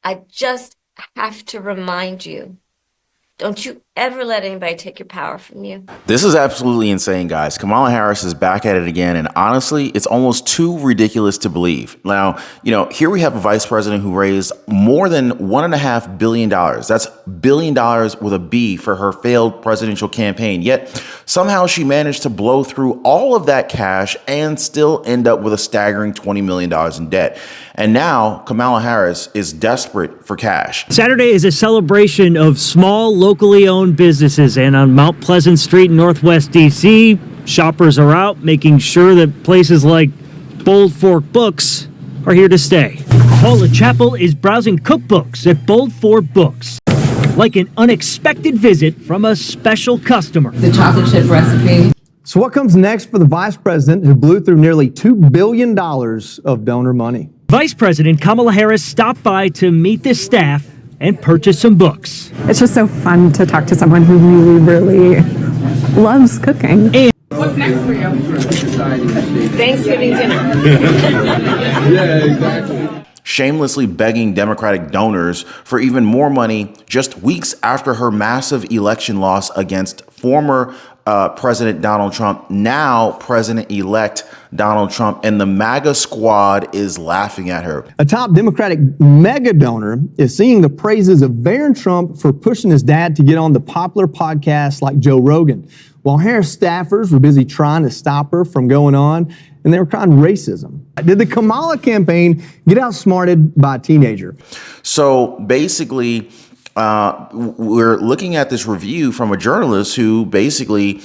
I just have to remind you, don't you ever let anybody take your power from you. This is absolutely insane, guys. Kamala Harris is back at it again. And honestly, it's almost too ridiculous to believe. Now, here we have a vice president who raised more than $1.5 billion. That's billion dollars with a B for her failed presidential campaign. Yet somehow she managed to blow through all of that cash and still end up with a staggering $20 million in debt. And now Kamala Harris is desperate for cash. Saturday is a celebration of small, locally owned businesses. And on Mount Pleasant Street in Northwest D.C., shoppers are out making sure that places like Bold Fork Books are here to stay. Paula Chappell is browsing cookbooks at Bold Fork Books, like an unexpected visit from a special customer. The chocolate chip recipe. So what comes next for the vice president who blew through nearly $2 billion of donor money? Vice President Kamala Harris stopped by to meet the staff and purchase some books. It's just so fun to talk to someone who really loves cooking. And What's next for you? Thanksgiving dinner. Yeah, exactly. Shamelessly begging Democratic donors for even more money just weeks after her massive election loss against former President Donald Trump, now President-elect Donald Trump, and the MAGA squad is laughing at her. A top Democratic mega donor is singing the praises of Barron Trump for pushing his dad to get on the popular podcasts like Joe Rogan, while Harris staffers were busy trying to stop her from going on, and they were crying racism. Did the Kamala campaign get outsmarted by a teenager? So basically, we're looking at this review from a journalist who basically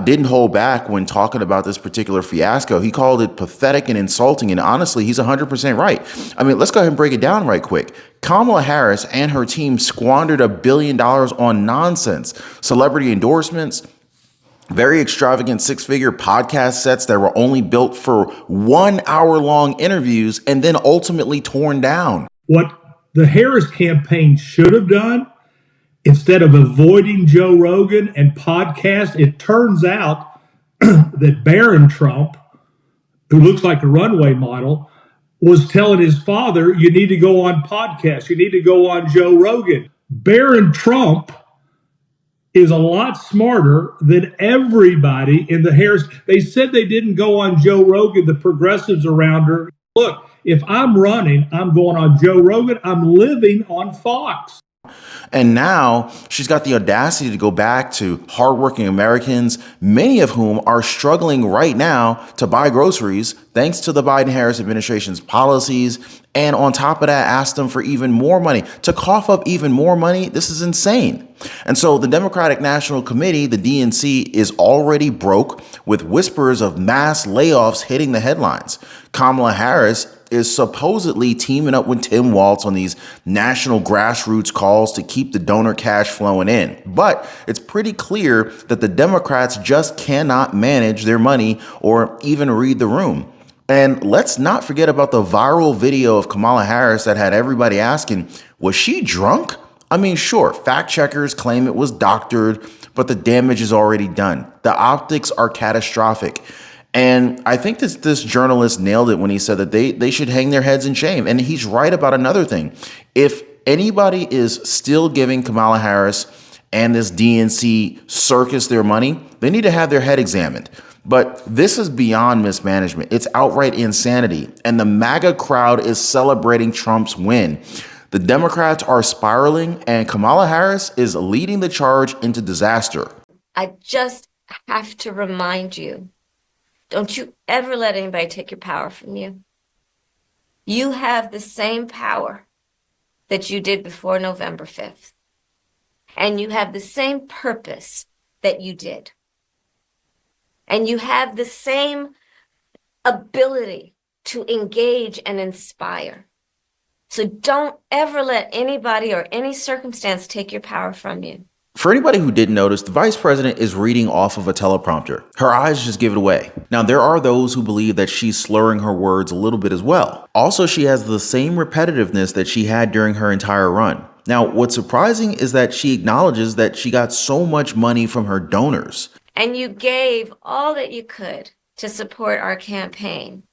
didn't hold back when talking about this particular fiasco. He called it pathetic and insulting. And honestly, he's 100% right. I mean, let's go ahead and break it down right quick. Kamala Harris and her team squandered $1 billion on nonsense, celebrity endorsements, very extravagant six-figure podcast sets that were only built for 1 hour-long interviews and then ultimately torn down. What the Harris campaign should have done, instead of avoiding Joe Rogan and podcasts, it turns out that Barron Trump, who looks like a runway model, was telling his father, you need to go on podcasts, you need to go on Joe Rogan. Barron Trump is a lot smarter than everybody in the Harris. They said they didn't go on Joe Rogan, the progressives around her. Look, if I'm running, I'm going on Joe Rogan. I'm living on Fox. And now she's got the audacity to go back to hardworking Americans, many of whom are struggling right now to buy groceries thanks to the Biden-Harris administration's policies. And on top of that, ask them for even more money. To cough up even more money, this is insane. And so the Democratic National Committee, the DNC, is already broke with whispers of mass layoffs hitting the headlines. Kamala Harris is supposedly teaming up with Tim Walz on these national grassroots calls to keep the donor cash flowing in. But it's pretty clear that the Democrats just cannot manage their money or even read the room. And let's not forget about the viral video of Kamala Harris that had everybody asking, was she drunk? I mean, sure, fact checkers claim it was doctored, but the damage is already done. The optics are catastrophic. And I think this journalist nailed it when he said that they should hang their heads in shame. And he's right about another thing. If anybody is still giving Kamala Harris and this DNC circus their money, they need to have their head examined. But this is beyond mismanagement. It's outright insanity. And the MAGA crowd is celebrating Trump's win. The Democrats are spiraling, and Kamala Harris is leading the charge into disaster. I just have to remind you, don't you ever let anybody take your power from you. You have the same power that you did before November 5th. And you have the same purpose that you did. And you have the same ability to engage and inspire. So don't ever let anybody or any circumstance take your power from you. For anybody who didn't notice, the vice president is reading off of a teleprompter. Her eyes just give it away. Now, there are those who believe that she's slurring her words a little bit as well. Also, she has the same repetitiveness that she had during her entire run. Now, what's surprising is that she acknowledges that she got so much money from her donors. And you gave all that you could to support our campaign.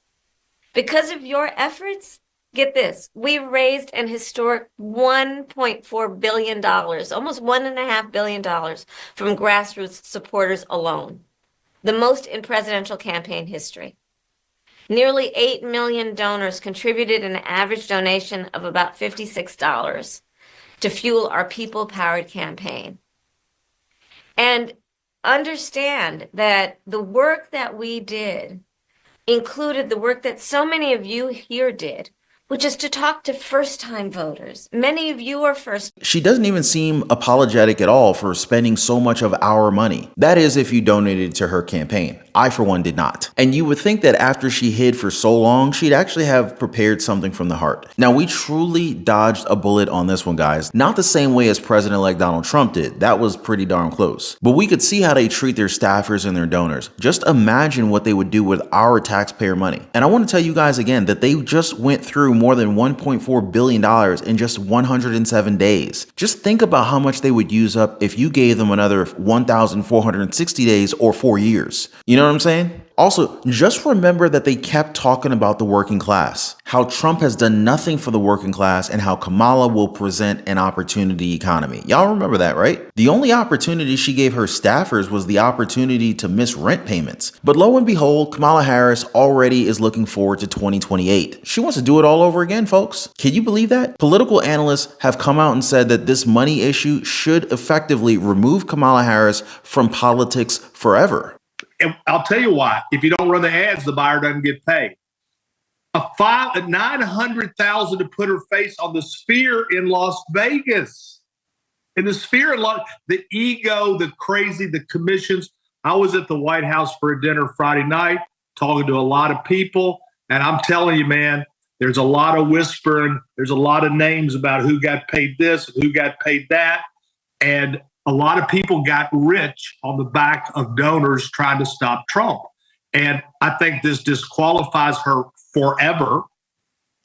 Because of your efforts, get this, we raised an historic $1.4 billion, almost $1.5 billion from grassroots supporters alone, the most in presidential campaign history. Nearly 8 million donors contributed an average donation of about $56 to fuel our people-powered campaign. And understand that the work that we did included the work that so many of you here did, which is to talk to first-time voters. Many of you are first. She doesn't even seem apologetic at all for spending so much of our money. That is, if you donated to her campaign. I, for one, did not. And you would think that after she hid for so long, she'd actually have prepared something from the heart. Now, we truly dodged a bullet on this one, guys. Not the same way as President-elect Donald Trump did. That was pretty darn close. But we could see how they treat their staffers and their donors. Just imagine what they would do with our taxpayer money. And I want to tell you guys again that they just went through more than $1.4 billion in just 107 days. Just think about how much they would use up if you gave them another 1,460 days or 4 years. You know what I'm saying? Also, just remember that they kept talking about the working class, how Trump has done nothing for the working class, and how Kamala will present an opportunity economy. Y'all remember that, right? The only opportunity she gave her staffers was the opportunity to miss rent payments. But lo and behold, Kamala Harris already is looking forward to 2028. She wants to do it all over again, folks. Can you believe that? Political analysts have come out and said that this money issue should effectively remove Kamala Harris from politics forever. And I'll tell you why. If you don't run the ads, the buyer doesn't get paid. A $900,000 to put her face on the Sphere in Las Vegas. In the Sphere in the ego, the crazy, the commissions. I was at the White House for a dinner Friday night, talking to a lot of people, and I'm telling you, man, there's a lot of whispering. There's a lot of names about who got paid this and who got paid that, and a lot of people got rich on the back of donors trying to stop Trump. And I think this disqualifies her forever.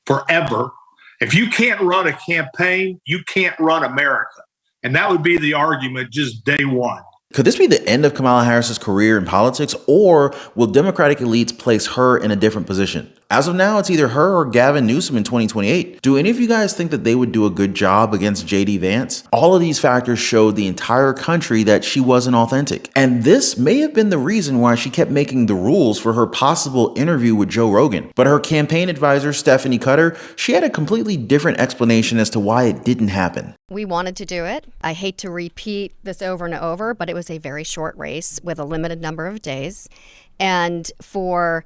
Forever. If you can't run a campaign, you can't run America. And that would be the argument just day one. Could this be the end of Kamala Harris's career in politics, or will Democratic elites place her in a different position? As of now, it's either her or Gavin Newsom in 2028. Do any of you guys think that they would do a good job against JD Vance? All of these factors showed the entire country that she wasn't authentic. And this may have been the reason why she kept making the rules for her possible interview with Joe Rogan. But her campaign advisor, Stephanie Cutter, she had a completely different explanation as to why it didn't happen. We wanted to do it. I hate to repeat this over and over, but it was a very short race with a limited number of days. And for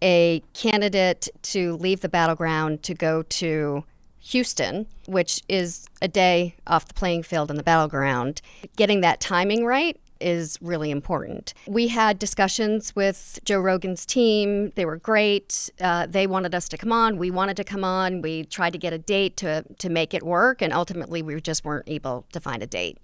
a candidate to leave the battleground to go to Houston, which is a day off the playing field in the battleground, getting that timing right is really important. We had discussions with Joe Rogan's team. They were great. They wanted us to come on. We wanted to come on. We tried to get a date to make it work, and ultimately we just weren't able to find a date.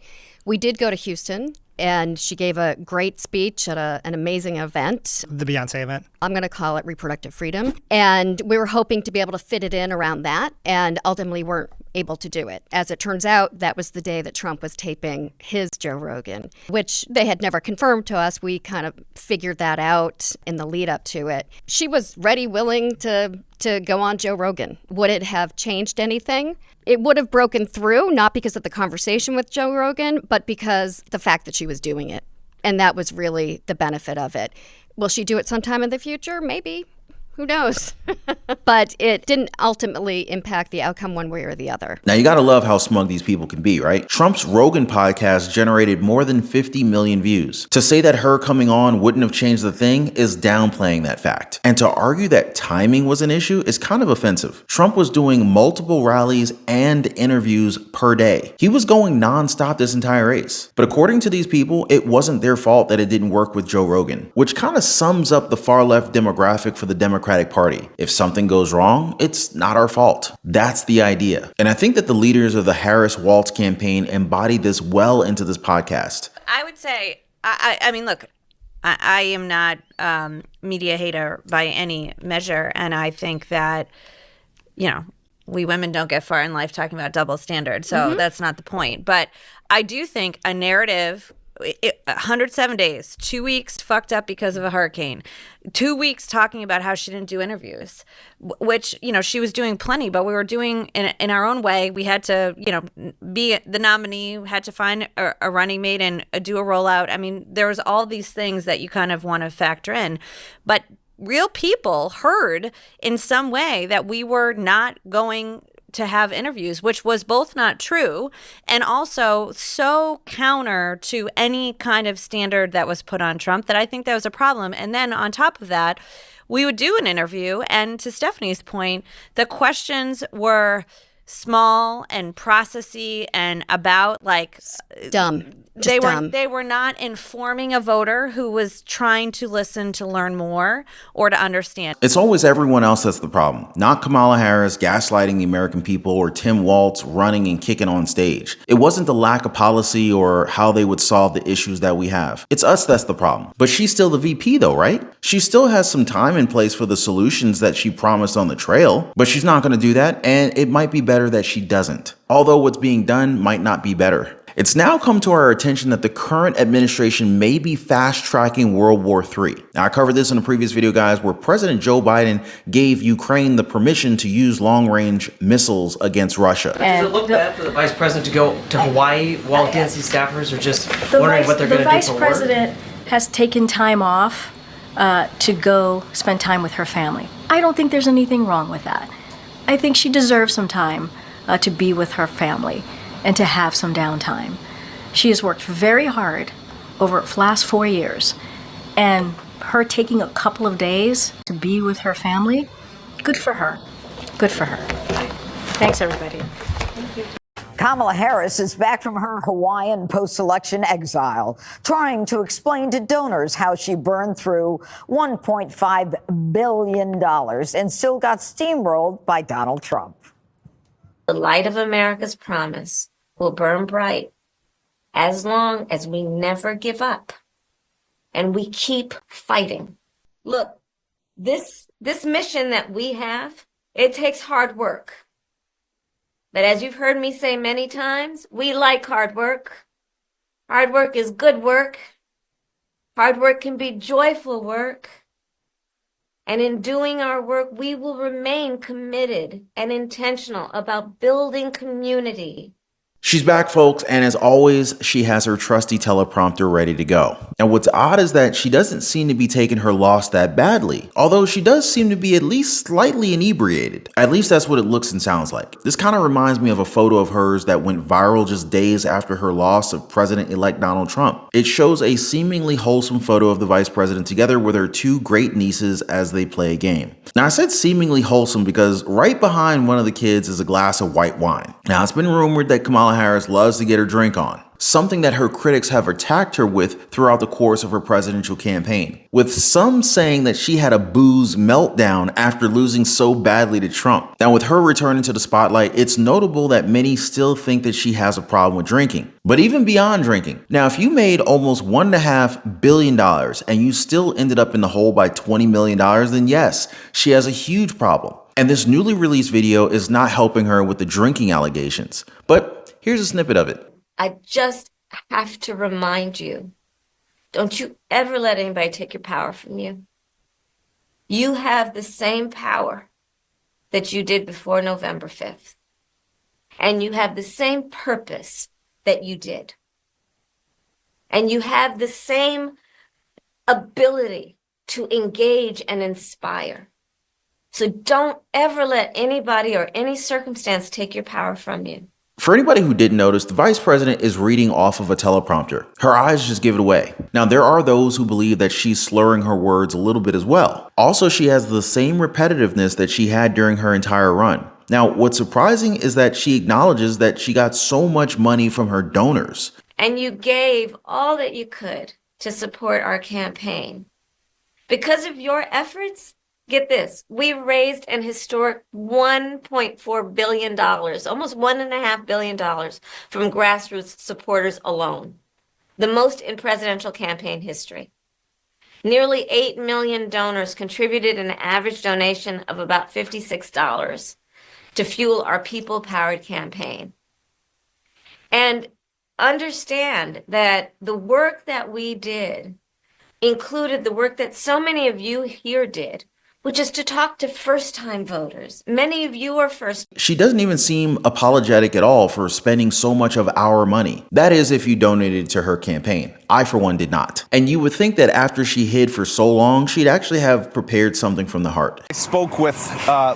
We did go to Houston, and she gave a great speech at an amazing event. The Beyonce event? I'm going to call it Reproductive Freedom. And we were hoping to be able to fit it in around that, and ultimately weren't able to do it. As it turns out, that was the day that Trump was taping his Joe Rogan, which they had never confirmed to us. We kind of figured that out in the lead up to it. She was ready, willing to go on Joe Rogan. Would it have changed anything? It would have broken through, not because of the conversation with Joe Rogan, but because the fact that she was doing it. And that was really the benefit of it. Will she do it sometime in the future? Maybe. Who knows? But it didn't ultimately impact the outcome one way or the other. Now, you gotta love how smug these people can be, right? Trump's Rogan podcast generated more than 50 million views. To say that her coming on wouldn't have changed the thing is downplaying that fact. And to argue that timing was an issue is kind of offensive. Trump was doing multiple rallies and interviews per day. He was going nonstop this entire race. But according to these people, it wasn't their fault that it didn't work with Joe Rogan, which kind of sums up the far left demographic for the Democratic Party. If something goes wrong, it's not our fault. That's the idea. And I think that the leaders of the Harris-Walz campaign embodied this well into this podcast. I would say, I mean, look, I am not media hater by any measure. And I think that, you know, we women don't get far in life talking about double standards. So that's not the point. But I do think a narrative 107 days, 2 weeks fucked up because of a hurricane, 2 weeks talking about how she didn't do interviews, which, she was doing plenty, but we were doing in our own way. We had to, be the nominee, had to find a running mate and do a rollout. I mean, there was all these things that you kind of want to factor in, but real people heard in some way that we were not going to have interviews, which was both not true and also so counter to any kind of standard that was put on Trump that I think that was a problem. And then on top of that, we would do an interview, and to Stephanie's point, the questions were small and processy and about dumb. They Just were dumb. they were not informing a voter who was trying to listen to learn more or to understand. It's always everyone else that's the problem, not Kamala Harris gaslighting the American people or Tim Walz running and kicking on stage. It wasn't the lack of policy or how they would solve the issues that we have. It's us that's the problem. But she's still the VP though, right? She still has some time in place for the solutions that she promised on the trail, but she's not going to do that, and it might be better that she doesn't. Although what's being done might not be better. It's now come to our attention that the current administration may be fast-tracking World War III. Now, I covered this in a previous video, guys, where President Joe Biden gave Ukraine the permission to use long-range missiles against Russia. Does it look bad for the vice president to go to Hawaii while DNC staffers are just wondering what they're going to do for work? The vice president has taken time off to go spend time with her family. I don't think there's anything wrong with that. I think she deserves some time to be with her family and to have some downtime. She has worked very hard over the last 4 years, and her taking a couple of days to be with her family, good for her. Good for her. Thanks, everybody. Kamala Harris is back from her Hawaiian post-election exile, trying to explain to donors how she burned through $1.5 billion and still got steamrolled by Donald Trump. The light of America's promise will burn bright as long as we never give up and we keep fighting. Look, this mission that we have, it takes hard work. But as you've heard me say many times, we like hard work. Hard work is good work. Hard work can be joyful work. And in doing our work, we will remain committed and intentional about building community. She's back, folks, and as always, she has her trusty teleprompter ready to go. And what's odd is that she doesn't seem to be taking her loss that badly, although she does seem to be at least slightly inebriated. At least that's what it looks and sounds like. This kind of reminds me of a photo of hers that went viral just days after her loss of President-elect Donald Trump. It shows a seemingly wholesome photo of the vice president together with her two great nieces as they play a game. Now, I said seemingly wholesome because right behind one of the kids is a glass of white wine. Now, it's been rumored that Kamala Harris loves to get her drink on, something that her critics have attacked her with throughout the course of her presidential campaign, with some saying that she had a booze meltdown after losing so badly to Trump. Now, with her returning to the spotlight, it's notable that many still think that she has a problem with drinking. But even beyond drinking, now if you made almost $1.5 billion and you still ended up in the hole by $20 million, then yes, she has a huge problem. And this newly released video is not helping her with the drinking allegations. But here's a snippet of it. I just have to remind you, don't you ever let anybody take your power from you. You have the same power that you did before November 5th. And you have the same purpose that you did. And you have the same ability to engage and inspire. So don't ever let anybody or any circumstance take your power from you. For anybody who didn't notice, the vice president is reading off of a teleprompter. Her eyes just give it away. Now, there are those who believe that she's slurring her words a little bit as well. Also, she has the same repetitiveness that she had during her entire run. Now, what's surprising is that she acknowledges that she got so much money from her donors. And you gave all that you could to support our campaign. Because of your efforts, get this, we raised an historic $1.4 billion, almost $1.5 billion from grassroots supporters alone, the most in presidential campaign history. Nearly 8 million donors contributed an average donation of about $56 to fuel our people-powered campaign. And understand that the work that we did included the work that so many of you here did, which is to talk to first-time voters. Many of you are first. She doesn't even seem apologetic at all for spending so much of our money. That is, if you donated to her campaign. I, for one, did not. And you would think that after she hid for so long, she'd actually have prepared something from the heart. I spoke with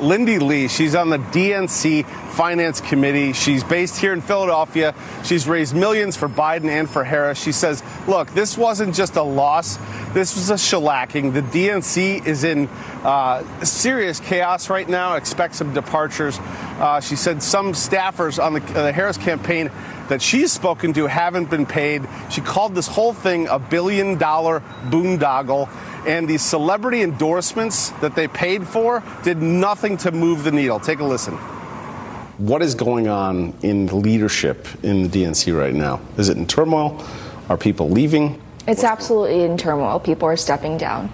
Lindy Lee. She's on the DNC Finance Committee. She's based here in Philadelphia. She's raised millions for Biden and for Harris. She says, look, this wasn't just a loss. This was a shellacking. The DNC is in serious chaos right now. Expect some departures. She said some staffers on the Harris campaign that she's spoken to haven't been paid. She called this whole thing a $1 billion boondoggle. And these celebrity endorsements that they paid for did nothing to move the needle. Take a listen. What is going on in leadership in the DNC right now? Is it in turmoil? Are people leaving? It's absolutely in turmoil. People are stepping down.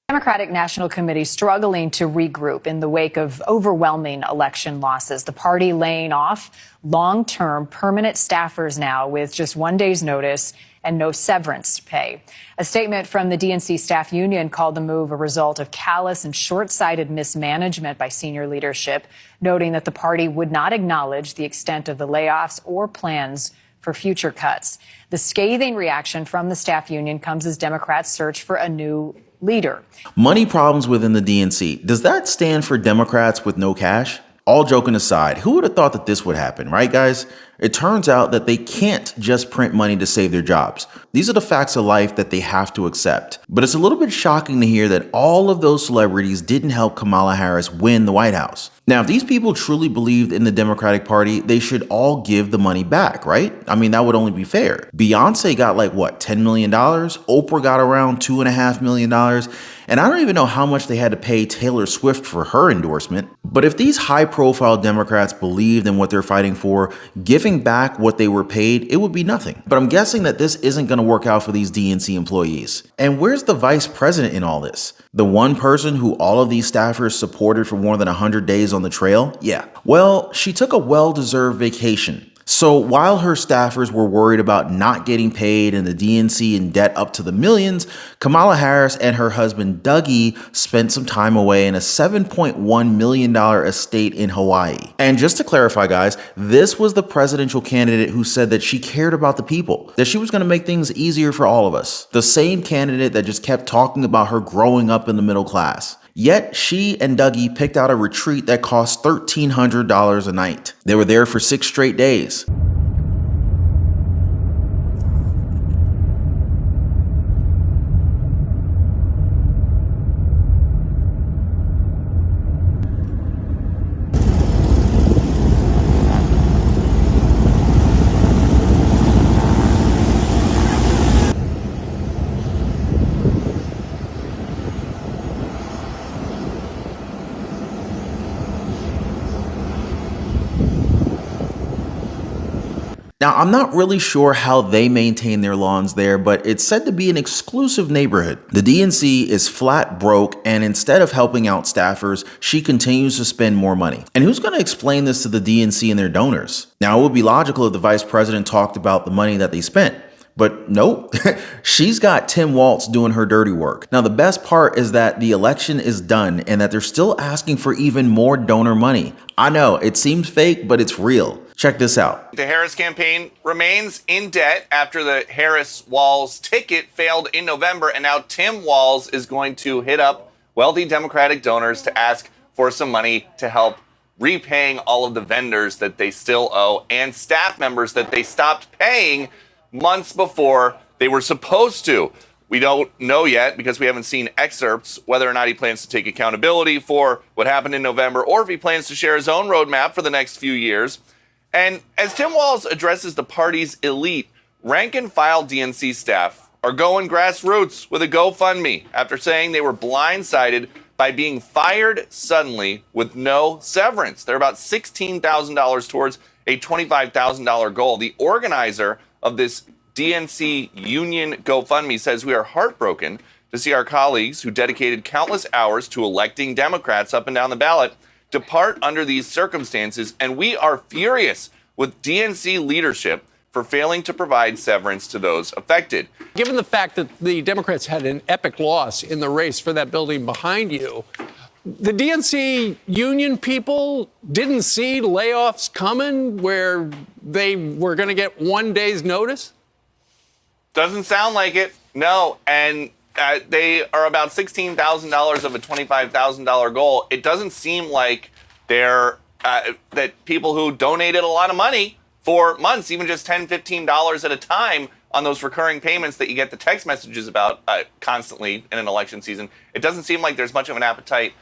Democratic National Committee struggling to regroup in the wake of overwhelming election losses. The party laying off long-term permanent staffers now with just 1 day's notice and no severance pay. A statement from the DNC staff union called the move a result of callous and short-sighted mismanagement by senior leadership, noting that the party would not acknowledge the extent of the layoffs or plans for future cuts. The scathing reaction from the staff union comes as Democrats search for a new leader. Money problems within the DNC. Does that stand for Democrats with no cash? All joking aside, who would have thought that this would happen, right, guys? It turns out that they can't just print money to save their jobs. These are the facts of life that they have to accept. But it's a little bit shocking to hear that all of those celebrities didn't help Kamala Harris win the White House. Now, if these people truly believed in the Democratic Party, they should all give the money back, right? I mean, that would only be fair. Beyonce got like, what, $10 million? Oprah got around $2.5 million. And I don't even know how much they had to pay Taylor Swift for her endorsement. But if these high-profile Democrats believed in what they're fighting for, giving back what they were paid, it would be nothing. But I'm guessing that this isn't going to work out for these DNC employees. And where's the vice president in all this? The one person who all of these staffers supported for more than 100 days on the trail? Yeah. Well, she took a well-deserved vacation. So while her staffers were worried about not getting paid and the DNC in debt up to the millions, Kamala Harris and her husband Dougie spent some time away in a $7.1 million estate in Hawaii. And just to clarify, guys, this was the presidential candidate who said that she cared about the people, that she was going to make things easier for all of us. The same candidate that just kept talking about her growing up in the middle class. Yet she and Dougie picked out a retreat that cost $1,300 a night. They were there for 6 straight days. Now, I'm not really sure how they maintain their lawns there, but it's said to be an exclusive neighborhood. The DNC is flat broke, and instead of helping out staffers, she continues to spend more money. And who's going to explain this to the DNC and their donors? Now, it would be logical if the vice president talked about the money that they spent. But nope, she's got Tim Walz doing her dirty work. Now, the best part is that the election is done and that they're still asking for even more donor money. I know, it seems fake, but it's real. Check this out. The Harris campaign remains in debt after the Harris-Walz ticket failed in November, and now Tim Walz is going to hit up wealthy Democratic donors to ask for some money to help repaying all of the vendors that they still owe and staff members that they stopped paying months before they were supposed to. We don't know yet, because we haven't seen excerpts, whether or not he plans to take accountability for what happened in November or if he plans to share his own roadmap for the next few years. And as Tim Walz addresses the party's elite, rank and file DNC staff are going grassroots with a GoFundMe after saying they were blindsided by being fired suddenly with no severance. They're about $16,000 towards a $25,000 goal. The organizer of this DNC union GoFundMe says, we are heartbroken to see our colleagues who dedicated countless hours to electing Democrats up and down the ballot depart under these circumstances, and we are furious with DNC leadership for failing to provide severance to those affected. Given the fact that the Democrats had an epic loss in the race for that building behind you, the DNC union people didn't see layoffs coming where they were going to get 1 day's notice? Doesn't sound like it, no. And they are about $16,000 of a $25,000 goal. It doesn't seem like they're that people who donated a lot of money for months, even just $10, $15 at a time on those recurring payments that you get the text messages about constantly in an election season, it doesn't seem like there's much of an appetite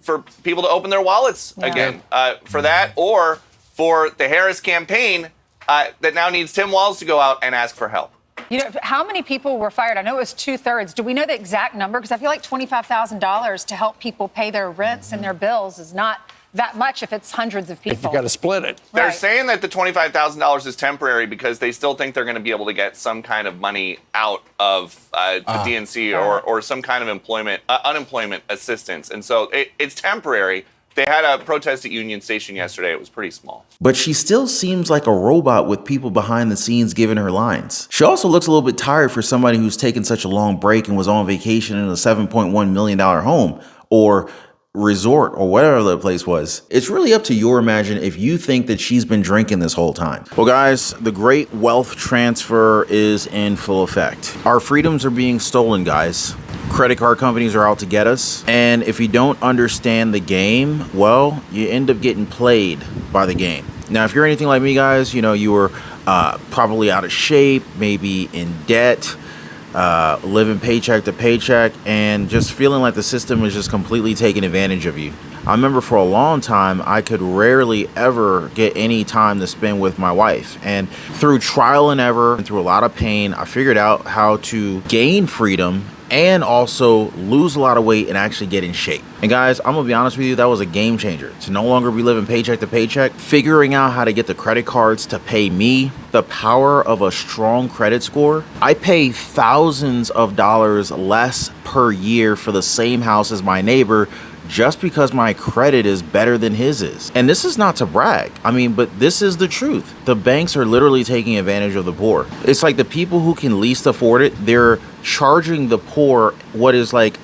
for people to open their wallets again for that, or for the Harris campaign that now needs Tim Walz to go out and ask for help. You know, how many people were fired? I know it was 2/3. Do we know the exact number? Because I feel like $25,000 to help people pay their rents and their bills is not that much if it's hundreds of people. You got to split it. They're saying that the $25,000 is temporary because they still think they're going to be able to get some kind of money out of the DNC or some kind of unemployment assistance. And so it's temporary. They had a protest at Union Station yesterday. It was pretty small. But she still seems like a robot with people behind the scenes giving her lines. She also looks a little bit tired for somebody who's taken such a long break and was on vacation in a $7.1 million home or resort or whatever the place was. It's really up to your imagination if you think that she's been drinking this whole time. Well, guys, the great wealth transfer is in full effect. Our freedoms are being stolen, guys. Credit card companies are out to get us. And if you don't understand the game, well, you end up getting played by the game. Now, if you're anything like me, guys, you know, you were probably out of shape, maybe in debt, living paycheck to paycheck, and just feeling like the system is just completely taking advantage of you. I remember for a long time, I could rarely ever get any time to spend with my wife. And through trial and error, and through a lot of pain, I figured out how to gain freedom and also lose a lot of weight and actually get in shape. And guys, I'm gonna be honest with you, that was a game changer. To no longer be living paycheck to paycheck, figuring out how to get the credit cards to pay me, the power of a strong credit score. I pay thousands of dollars less per year for the same house as my neighbor just because my credit is better than his is. And this is not to brag. I mean, but this is the truth. The banks are literally taking advantage of the poor. It's like the people who can least afford it, they're charging the poor what is like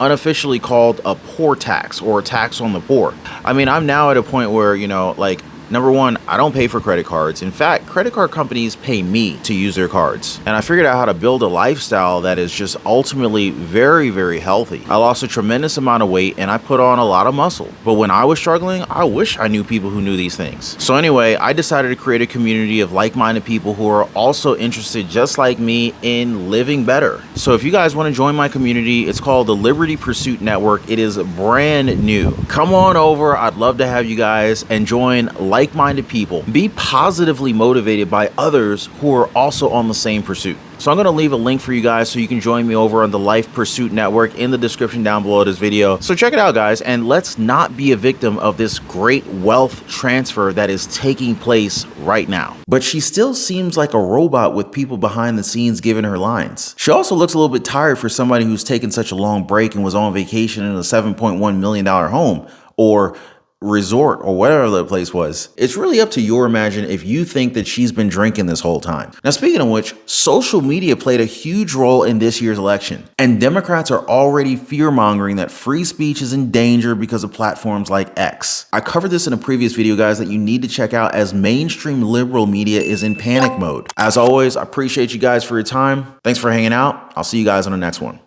unofficially called a poor tax or a tax on the poor. I mean, I'm now at a point where, you know, like, number one, I don't pay for credit cards. In fact, credit card companies pay me to use their cards. And I figured out how to build a lifestyle that is just ultimately very, very healthy. I lost a tremendous amount of weight and I put on a lot of muscle. But when I was struggling, I wish I knew people who knew these things. So anyway, I decided to create a community of like-minded people who are also interested, just like me, in living better. So if you guys want to join my community, it's called the Liberty Pursuit Network. It is brand new. Come on over. I'd love to have you guys and join like-minded people. Be positively motivated by others who are also on the same pursuit. So I'm going to leave a link for you guys so you can join me over on the Life Pursuit Network in the description down below this video. So check it out, guys, and let's not be a victim of this great wealth transfer that is taking place right now. But she still seems like a robot with people behind the scenes giving her lines. She also looks a little bit tired for somebody who's taken such a long break and was on vacation in a $7.1 million home or resort or whatever the place was. It's really up to your imagination if you think that she's been drinking this whole time. Now, speaking of which, social media played a huge role in this year's election, and Democrats are already fear-mongering that free speech is in danger because of platforms like X. I covered this in a previous video, guys, that you need to check out, as mainstream liberal media is in panic mode. As always, I appreciate you guys for your time. Thanks for hanging out. I'll see you guys on the next one.